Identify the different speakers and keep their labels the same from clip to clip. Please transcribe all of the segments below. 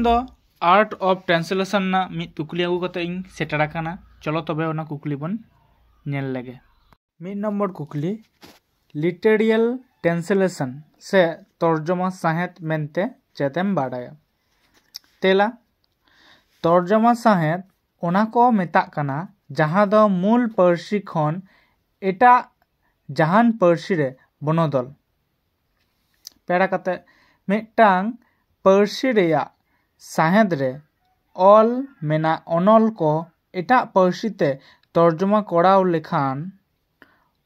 Speaker 1: ᱫᱚ art of translation ना मिद कुकली आगू कते इन सेटर आकाना। चलो तबे ओना कुकली बन नेल लेगे। मिद नंबर कुकली लिटरेरियल ट्रांसलेशन से तर्जमा साहेद मेनते चेतेम बाडाया। तेला तर्जमा साहेद ओना को मेताक काना जहां दो मूल पार्सी खन एटा जहान पार्सी रे बनोदल पेड़ा कते मिदटांग पार्सी रेया साहेद रे ऑल मेना अनल को एटा पार्सी ते तर्जमा कराव लेखान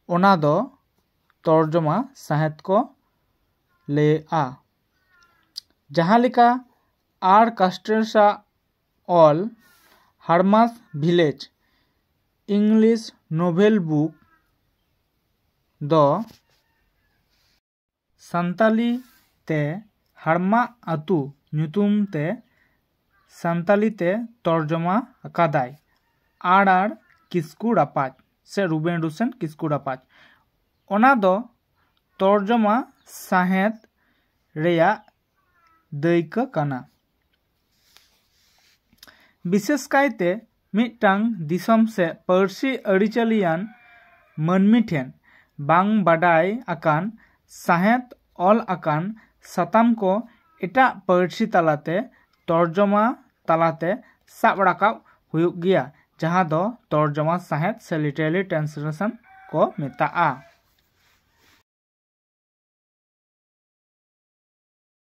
Speaker 1: ओना दो तर्जमा साहेद को लेआ। जहां लिका आर कास्टरसा ऑल हारमास विलेज इंग्लिश नोवेल बुक दो संताली ते हारमा आतु ᱧᱩᱛᱩᱢ ते संताली ते तर्जमा अकादाय आर किस्कू रापाज से रूबेन रुसेन किस्कू रापाज। ओना दो तर्जमा साहेद रेया दायिका काना। विशेष कायते मिदटांग दिसम से पार्सी अरिचालियान मानमी ठेन बांग बाडाय आकान साहेद ऑल आकान साताम को एटा पार्सी तालाते तर्जमा तालाते साब राकाब हुयुग गिया जहां दो तर्जमा साहेद से लिटरेरी ट्रांसलेशन को मेताआ।